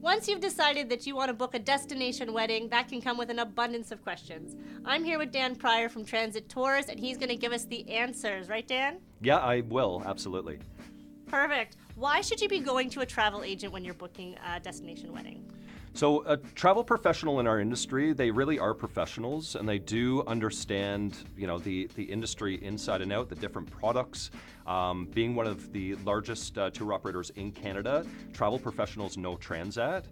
Once you've decided that you want to book a destination wedding, that can come with an abundance of questions. I'm here with Dan Pryor from Transat Tours, and he's going to give us the answers. Right, Dan? Yeah, I will, absolutely. Perfect. Why should you be going to a travel agent when you're booking a destination wedding? So a travel professional in our industry, they really are professionals, and they do understand, the industry inside and out, the different products. Being one of the largest tour operators in Canada, travel professionals know Transat.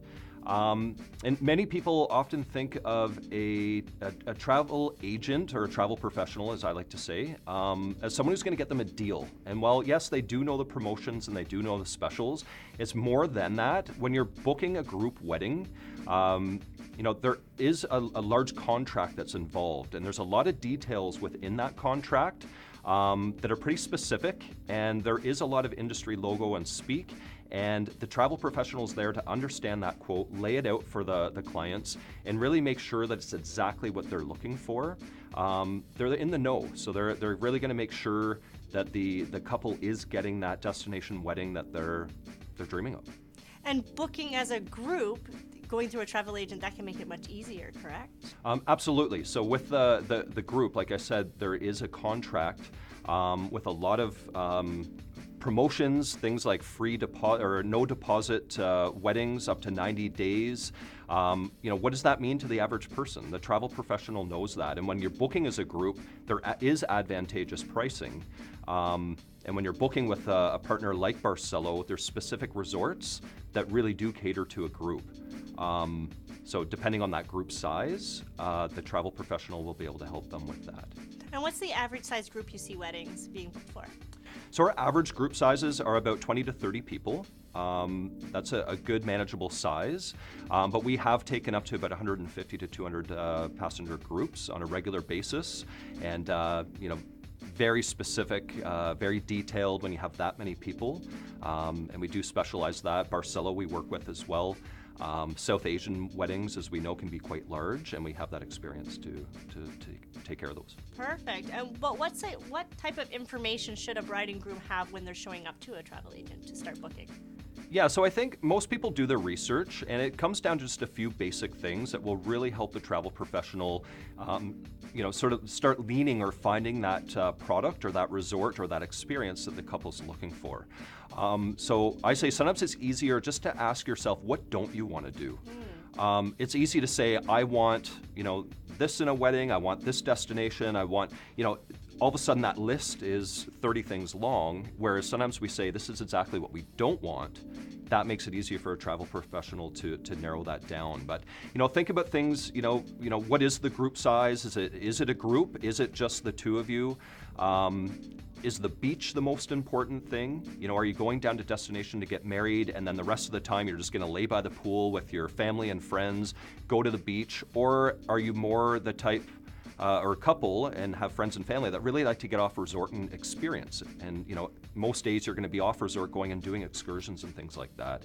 And many people often think of a travel agent or a travel professional, as I like to say, as someone who's going to get them a deal. And while, yes, they do know the promotions and they do know the specials, it's more than that. When you're booking a group wedding, there is a large contract that's involved, and there's a lot of details within that contract that are pretty specific, and there is a lot of industry logo and speak. And the travel professional's there to understand that quote, lay it out for the clients, and really make sure that it's exactly what they're looking for. They're in the know, so they're really going to make sure that the couple is getting that destination wedding that they're dreaming of. And booking as a group, going through a travel agent, that can make it much easier, correct? Absolutely. So with the group, like I said, there is a contract with a lot of promotions, things like free deposit or no deposit weddings up to 90 days. What does that mean to the average person? The travel professional knows that. And when you're booking as a group, there is advantageous pricing. And when you're booking with a partner like Barcelo, there's specific resorts that really do cater to a group. So depending on that group size, the travel professional will be able to help them with that. And what's the average size group you see weddings being booked for? So our average group sizes are about 20 to 30 people. That's a good manageable size, but we have taken up to about 150 to 200 passenger groups on a regular basis, and very specific, very detailed when you have that many people, and we do specialize that. Barcelo we work with as well. South Asian weddings, as we know, can be quite large, and we have that experience to take care of those. Perfect. But what type of information should a bride and groom have when they're showing up to a travel agent to start booking? Yeah, so I think most people do their research, and it comes down to just a few basic things that will really help the travel professional, sort of start leaning or finding that product or that resort or that experience that the couple's looking for. So I say sometimes it's easier just to ask yourself, what don't you want to do? It's easy to say, I want, this in a wedding, I want this destination, I want, all of a sudden that list is 30 things long, whereas sometimes we say this is exactly what we don't want. That makes it easier for a travel professional to narrow that down. But think about things. What is the group size? Is it a group? Is it just the two of you? Is the beach the most important thing? Are you going down to destination to get married, and then the rest of the time you're just going to lay by the pool with your family and friends, go to the beach, or are you more the type or couple and have friends and family that really like to get off resort and experience it? And most days you're going to be off resort going and doing excursions and things like that.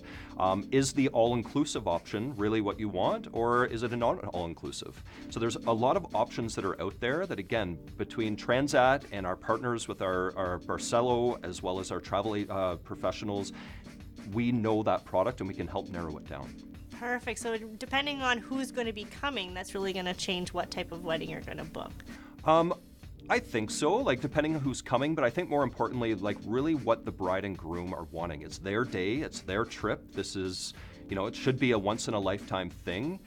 Is the all-inclusive option really what you want, or is it a not all-inclusive? So there's a lot of options that are out there that, again, between Transat and our partners with our Barcelo as well as our travel professionals, we know that product and we can help narrow it down. Perfect. So depending on who's going to be coming, that's really going to change what type of wedding you're going to book. I think so, depending on who's coming, but I think more importantly, really what the bride and groom are wanting. It's their day, it's their trip. This is, it should be a once-in-a-lifetime thing.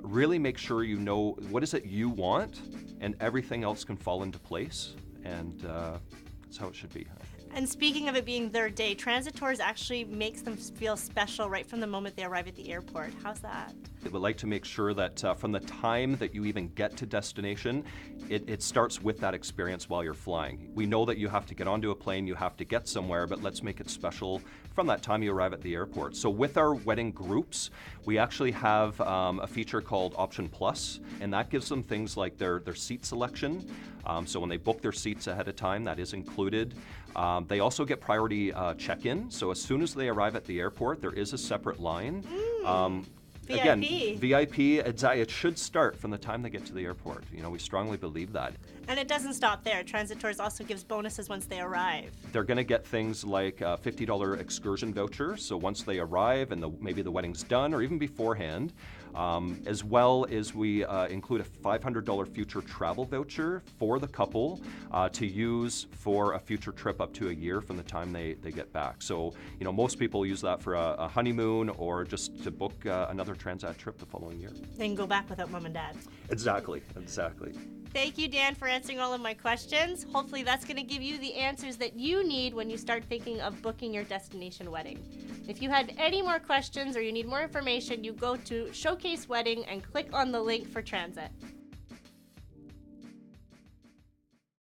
Really make sure you know what is it you want, and everything else can fall into place, and that's how it should be. And speaking of it being their day, Transat Tours actually makes them feel special right from the moment they arrive at the airport. How's that? We would like to make sure that from the time that you even get to destination, it starts with that experience while you're flying. We know that you have to get onto a plane, you have to get somewhere, but let's make it special from that time you arrive at the airport. So with our wedding groups, we actually have a feature called Option Plus, and that gives them things like their seat selection. So when they book their seats ahead of time, that is included. They also get priority check-in. So as soon as they arrive at the airport, there is a separate line. again, VIP. VIP, it should start from the time they get to the airport. We strongly believe that. And it doesn't stop there. Transat Tours also gives bonuses once they arrive. They're going to get things like a $50 excursion voucher. So once they arrive and maybe the wedding's done or even beforehand, as well as we include a $500 future travel voucher for the couple to use for a future trip up to a year from the time they get back. So, most people use that for a honeymoon or just to book another Transat trip the following year. They can go back without mom and dad. Exactly. Thank you, Dan, for answering all of my questions. Hopefully that's going to give you the answers that you need when you start thinking of booking your destination wedding. If you had any more questions or you need more information, you go to Showcase Wedding and click on the link for Transat.